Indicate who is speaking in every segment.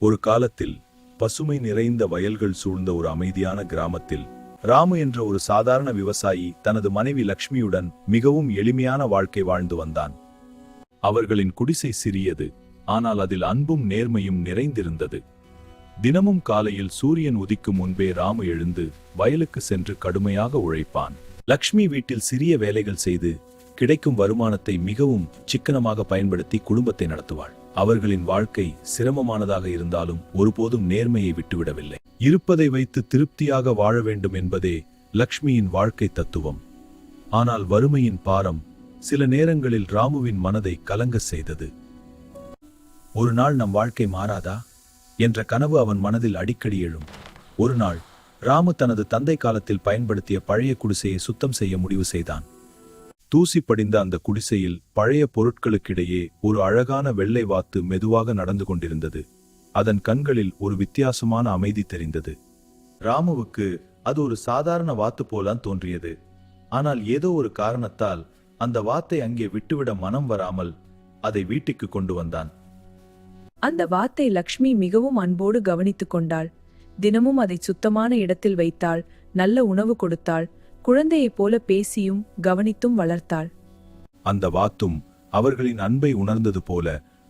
Speaker 1: ஒரு காலத்தில் பசுமை நிறைந்த வயல்கள் சூழ்ந்த ஒரு அமைதியான கிராமத்தில் ராமு என்ற ஒரு சாதாரண விவசாயி தனது மனைவி லக்ஷ்மியுடன் மிகவும் எளிமையான வாழ்க்கை வாழ்ந்து வந்தான். அவர்களின் குடிசை சிறியது, ஆனால் அதில் அன்பும் நேர்மையும் நிறைந்திருந்தது. தினமும் காலையில் சூரியன் உதிக்கும் முன்பே ராமு எழுந்து வயலுக்கு சென்று கடுமையாக உழைப்பான். லக்ஷ்மி வீட்டில் சிறிய வேலைகள் செய்து கிடைக்கும் வருமானத்தை மிகவும் சிக்கனமாக பயன்படுத்தி குடும்பத்தை நடத்துவாள். அவர்களின் வாழ்க்கை சிரமமானதாக இருந்தாலும் ஒருபோதும் நேர்மையை விட்டுவிடவில்லை. இருப்பதை வைத்து திருப்தியாக வாழ வேண்டும் என்பதே லக்ஷ்மியின் வாழ்க்கை தத்துவம். ஆனால் வறுமையின் பாரம் சில நேரங்களில் ராமுவின் மனதை கலங்க செய்தது. ஒரு நாள் நம் வாழ்க்கை மாறாதா என்ற கனவு அவன் மனதில் அடிக்கடி எழும். ஒரு நாள் ராமு தனது தந்தை காலத்தில் பயன்படுத்திய பழைய குடிசையை சுத்தம் செய்ய முடிவு செய்தான். தூசி படிந்த அந்த குடிசையில் பழைய பொருட்களுக்கிடையே ஒரு அழகான வெள்ளை வாத்து மெதுவாக நடந்து கொண்டிருந்தது. அதன் கண்களில் ஒரு வித்தியாசமான அமைதி தெரிந்தது. ராமுவுக்கு அது ஒரு சாதாரண வாத்து போலான் தோன்றியது. ஆனால் ஏதோ ஒரு காரணத்தால் அந்த வாத்தை அங்கே விட்டுவிட மனம் வராமல் அதை வீட்டுக்கு கொண்டு வந்தான்.
Speaker 2: அந்த வாத்தை லக்ஷ்மி மிகவும் அன்போடு கவனித்துக் கொண்டாள். தினமும் அதை சுத்தமான இடத்தில் வைத்தாள், நல்ல உணவு கொடுத்தாள், குழந்தையைப் போல பேசியும் கவனித்தும் வளர்த்தாள்.
Speaker 1: அந்த வாத்தும் அவர்களின் அன்பை உணர்ந்தது போல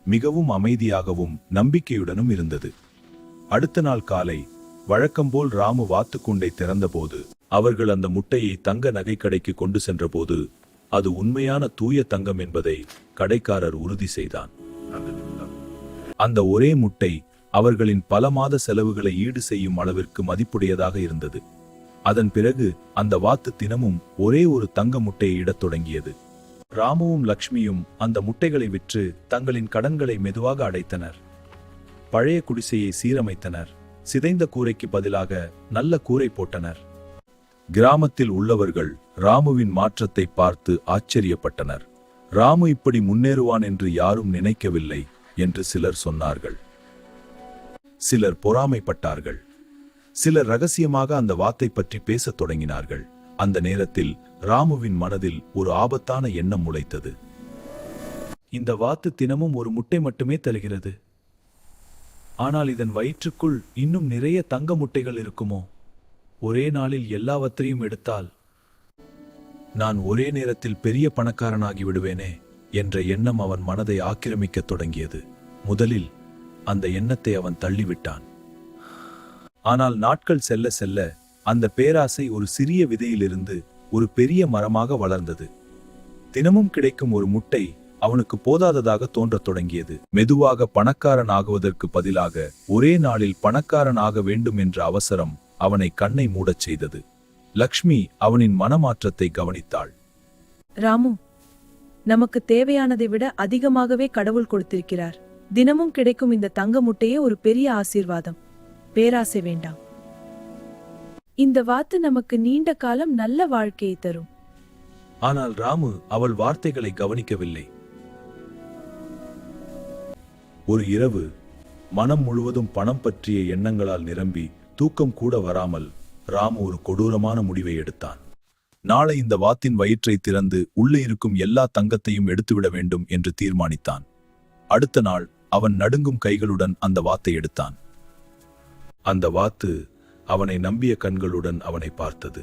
Speaker 1: மிகவும் அமைதியாகவும் நம்பிக்கையுடனும் இருந்தது. அடுத்த நாள் காலை வழக்கம்போல் ராமு வாத்துக்குண்டை திறந்தபோது அவர்கள் அந்த முட்டையை தங்க நகைக்கடைக்கு கொண்டு சென்றபோது அது உண்மையான தூய தங்கம் என்பதை கடைக்காரர் உறுதி செய்தான். அந்த ஒரே முட்டை அவர்களின் பல மாத செலவுகளை ஈடு செய்யும் அளவிற்கு மதிப்புடையதாக இருந்தது. அதன் பிறகு அந்த வாத்து தினமும் ஒரே ஒரு தங்க முட்டையை இடத் தொடங்கியது. ராமுவும் லக்ஷ்மியும் அந்த முட்டைகளை விற்று தங்களின் கடன்களை மெதுவாக அடைத்தனர். பழைய குடிசையை சீரமைத்தனர். சிதைந்த கூரைக்கு பதிலாக நல்ல கூரை போட்டனர். கிராமத்தில் உள்ளவர்கள் ராமுவின் மாற்றத்தை பார்த்து ஆச்சரியப்பட்டனர். ராமு இப்படி முன்னேறுவான் என்று யாரும் நினைக்கவில்லை என்று சிலர் சொன்னார்கள். சிலர் பொறாமைப்பட்டார்கள். சிலர் ரகசியமாக அந்த வாத்தை பற்றி பேசத் தொடங்கினார்கள். அந்த நேரத்தில் ராமுவின் மனதில் ஒரு ஆபத்தான எண்ணம் முளைத்தது. இந்த வாத்து தினமும் ஒரு முட்டை மட்டுமே தருகிறது. ஆனால் இதன் வயிற்றுக்குள் இன்னும் நிறைய தங்க முட்டைகள் இருக்குமோ? ஒரே நாளில் எல்லாவற்றையும் எடுத்தால் நான் ஒரே நேரத்தில் பெரிய பணக்காரனாகி விடுவேனே என்ற எண்ணம் அவன் மனதை ஆக்கிரமிக்கத் தொடங்கியது. முதலில் அந்த எண்ணத்தை அவன் தள்ளிவிட்டான். ஆனால் நாட்கள் செல்ல செல்ல அந்த பேராசை ஒரு சிறிய விதையிலிருந்து ஒரு பெரிய மரமாக வளர்ந்தது. தினமும் கிடைக்கும் ஒரு முட்டை அவனுக்கு போதாததாக தோன்றத் தொடங்கியது. மெதுவாக பணக்காரன் ஆகுவதற்கு பதிலாக ஒரே நாளில் பணக்காரன் ஆக வேண்டும் என்ற அவசரம் அவனை கண்ணை மூடச் செய்தது. லக்ஷ்மி அவனின் மனமாற்றத்தை கவனித்தாள்.
Speaker 2: ராமு, நமக்கு தேவையானதை விட அதிகமாகவே கடவுள் கொடுத்திருக்கிறார். தினமும் கிடைக்கும் இந்த தங்க முட்டையே ஒரு பெரிய ஆசீர்வாதம். பேராசை வேண்டாம். இந்த வாத்து நமக்கு நீண்ட காலம் நல்ல வாழ்க்கையை தரும்.
Speaker 1: ஆனால் ராமு அவள் வார்த்தைகளை கவனிக்கவில்லை. ஒரு இரவு மனம் முழுவதும் பணம் பற்றிய எண்ணங்களால் நிரம்பி தூக்கம் கூட வராமல் ராமு ஒரு கொடூரமான முடிவை எடுத்தான். நாளை இந்த வாத்தின் வயிற்றை திறந்து உள்ளே இருக்கும் எல்லா தங்கத்தையும் எடுத்துவிட வேண்டும் என்று தீர்மானித்தான். அடுத்த நாள் அவன் நடுங்கும் கைகளுடன் அந்த வாத்தை எடுத்தான். அந்த வாத்து அவனை நம்பிய கண்களுடன் அவனை பார்த்தது.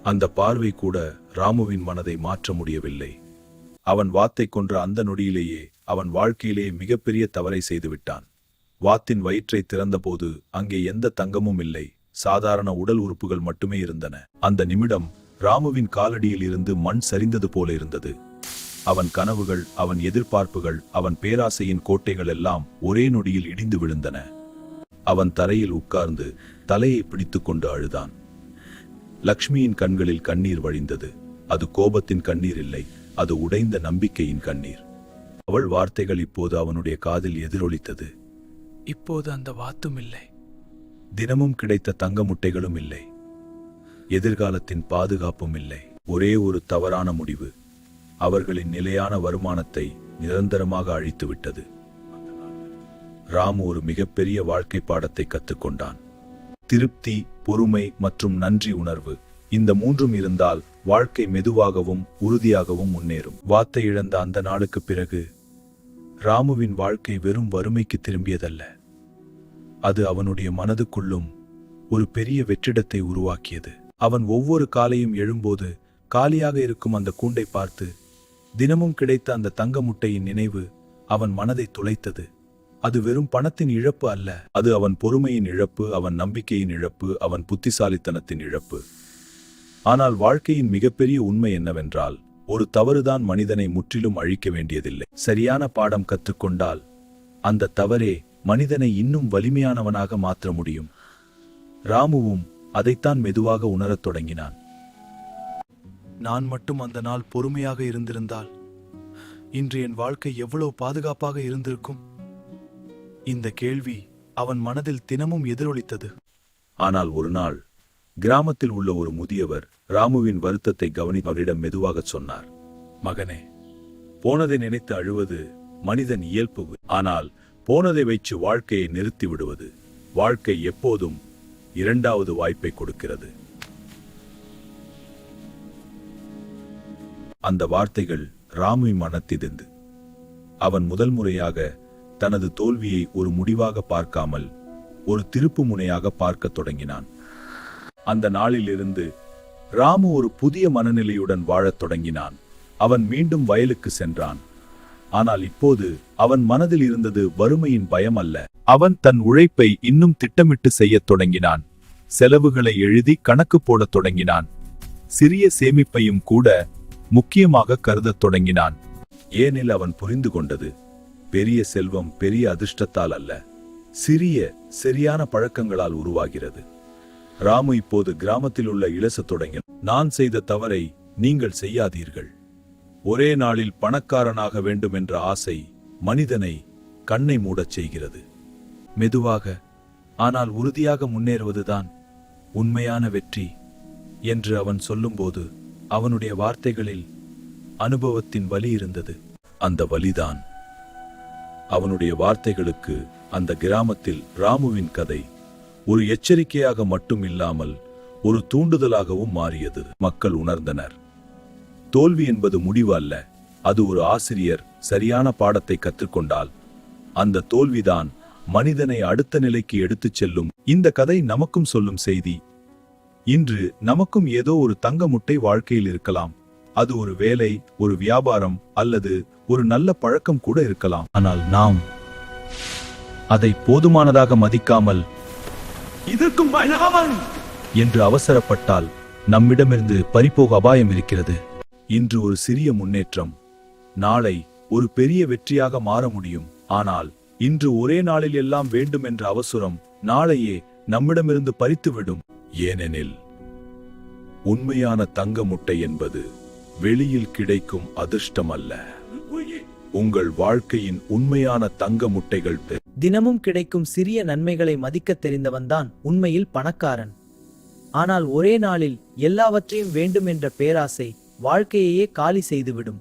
Speaker 1: அந்த பார்வை கூட ராமுவின் மனதை மாற்ற முடியவில்லை. அவன் வாத்தை கொன்ற அந்த நொடியிலேயே அவன் வாழ்க்கையிலேயே மிகப்பெரிய தவறை செய்துவிட்டான். வாத்தின் வயிற்றை திறந்தபோது அங்கே எந்த தங்கமும் இல்லை, சாதாரண உடல் உறுப்புகள் மட்டுமே இருந்தன. அந்த நிமிடம் ராமுவின் காலடியில் இருந்து மண் சரிந்தது போல இருந்தது. அவன் கனவுகள், அவன் எதிர்பார்ப்புகள், அவன் பேராசையின் கோட்டைகள் எல்லாம் ஒரே நொடியில் இடிந்து விழுந்தன. அவன் தரையில் உட்கார்ந்து தலையை பிடித்து கொண்டு அழுதான். லக்ஷ்மியின் கண்களில் கண்ணீர் வழிந்தது. அது கோபத்தின் கண்ணீர் இல்லை, அது உடைந்த நம்பிக்கையின் கண்ணீர். அவள் வார்த்தைகள் இப்போது அவனுடைய காதில் எதிரொலித்தது. இப்போது அந்த வாத்தும் இல்லை, தினமும் கிடைத்த தங்க முட்டைகளும் இல்லை, எதிர்காலத்தின் பாதுகாப்பும் இல்லை. ஒரே ஒரு தவறான முடிவு அவர்களின் நிலையான வருமானத்தை நிரந்தரமாக அழித்துவிட்டது. ராமு ஒரு மிகப்பெரிய வாழ்க்கை பாடத்தை கற்றுக்கொண்டான். திருப்தி, பொறுமை மற்றும் நன்றி உணர்வு, இந்த மூன்றும் இருந்தால் வாழ்க்கை மெதுவாகவும் உறுதியாகவும் முன்னேறும். வாத்தை இழந்த அந்த நாளுக்கு பிறகு ராமுவின் வாழ்க்கை வெறும் வறுமைக்கு திரும்பியதல்ல, அது அவனுடைய மனதுக்குள்ளும் ஒரு பெரிய வெற்றிடத்தை உருவாக்கியது. அவன் ஒவ்வொரு காலையும் எழும்போது காலியாக இருக்கும் அந்த கூண்டை பார்த்து தினமும் கிடைத்த அந்த தங்க முட்டையின் நினைவு அவன் மனதை துளைத்தது. அது வெறும் பணத்தின் இழப்பு அல்ல, அது அவன் பொறுமையின் இழப்பு, அவன் நம்பிக்கையின் இழப்பு, அவன் புத்திசாலித்தனத்தின் இழப்பு. ஆனால் வாழ்க்கையின் மிகப்பெரிய உண்மை என்னவென்றால், ஒரு தவறுதான் மனிதனை முற்றிலும் அழிக்க வேண்டியதில்லை. சரியான பாடம் கற்றுக்கொண்டால் அந்த தவறே மனிதனை இன்னும் வலிமையானவனாக மாற்ற முடியும். ராமுவும் அதைத்தான் மெதுவாக உணரத் தொடங்கினான். நான் மட்டும் அந்த நாள் பொறுமையாக இருந்திருந்தால் இன்று என் வாழ்க்கை எவ்வளவு பாதுகாப்பாக இருந்திருக்கும்? இந்த கேள்வி அவன் மனதில் தினமும் எதிரொலித்தது. ஆனால் ஒரு நாள் கிராமத்தில் உள்ள ஒரு முதியவர் ராமுவின் வருத்தத்தை அவரிடம் மெதுவாகச் சொன்னார். மகனே, போனதை நினைத்து அழுவது மனிதன் இயல்பு. ஆனால் போனதை வைத்து வாழ்க்கையை நிறுத்தி விடுவது, வாழ்க்கை எப்போதும் இரண்டாவது வாய்ப்பை கொடுக்கிறது. அந்த வார்த்தைகள் ராமுவின் மனத்திலிருந்து. அவன் முதல் முறையாக தனது தோல்வியை ஒரு முடிவாக பார்க்காமல் ஒரு திருப்பு முனையாக பார்க்கத் தொடங்கினான். அந்த நாளிலிருந்து ராமு ஒரு புதிய மனநிலையுடன் வாழத் தொடங்கினான். அவன் மீண்டும் வயலுக்கு சென்றான். ஆனால் இப்போது அவன் மனதில் இருந்தது வறுமையின் பயம் அல்ல. அவன் தன் உழைப்பை இன்னும் திட்டமிட்டு செய்யத் தொடங்கினான். செலவுகளை எழுதி கணக்கு போடத் தொடங்கினான். சிறிய சேமிப்பையும் கூட முக்கியமாக கருதத் தொடங்கினான். ஏனில் அவன் புரிந்து கொண்டது, பெரிய செல்வம் பெரிய அதிர்ஷ்டத்தால் அல்ல, சிறிய சரியான பழக்கங்களால் உருவாகிறது. ராமு இப்போது கிராமத்தில் உள்ள இளசத் தொடங்கினான். நான் செய்த தவறை நீங்கள் செய்யாதீர்கள். ஒரே நாளில் பணக்காரனாக வேண்டும் என்ற ஆசை மனிதனை கண்ணை மூடச் செய்கிறது. மெதுவாக ஆனால் உறுதியாக முன்னேறுவதுதான் உண்மையான வெற்றி என்று அவன் சொல்லும்போது அவனுடைய வார்த்தைகளில் அனுபவத்தின் வலி இருந்தது. அந்த வலிதான் அவனுடைய வார்த்தைகளுக்கு அந்த கிராமத்தில் ராமுவின் கதை ஒரு எச்சரிக்கையாக மட்டும் இல்லாமல் ஒரு தூண்டுதலாகவும் மாறியது. மக்கள் உணர்ந்தனர், தோல்வி என்பது முடிவு அல்ல, அது ஒரு ஆசிரியர் சரியான பாடத்தை கற்றுக்கொண்டால் அந்த தோல்விதான் மனிதனை அடுத்த நிலைக்கு எடுத்துச் செல்லும். இந்த கதை நமக்கும் சொல்லும் செய்தி, இன்று நமக்கும் ஏதோ ஒரு தங்க முட்டை வாழ்க்கையில் இருக்கலாம். அது ஒரு வேலை, ஒரு வியாபாரம் அல்லது ஒரு நல்ல பழக்கம் கூட இருக்கலாம். ஆனால் நாம் அதை போதுமானதாக மதிக்காமல் இதற்கும் என்று அவசரப்பட்டால் நம்மிடமிருந்து பறிபோக அபாயம் இருக்கிறது. இன்று ஒரு சிறிய முன்னேற்றம் நாளை ஒரு பெரிய வெற்றியாக மாற முடியும். ஆனால் இன்று ஒரே நாளில் எல்லாம் வேண்டும் என்ற அவசரம் நாளையே நம்மிடமிருந்து பறித்துவிடும். ஏனெனில் உண்மையான தங்க முட்டை என்பது வெளியில் கிடைக்கும் அதிர்ஷ்டம் அல்ல, உங்கள் வாழ்க்கையின் உண்மையான தங்க முட்டைகள்.
Speaker 3: தினமும் கிடைக்கும் சிறிய நன்மைகளை மதிக்கத் தெரிந்தவன்தான் உண்மையில் பணக்காரன். ஆனால் ஒரே நாளில் எல்லாவற்றையும் வேண்டும் என்ற பேராசை வாழ்க்கையையே காலி செய்துவிடும்.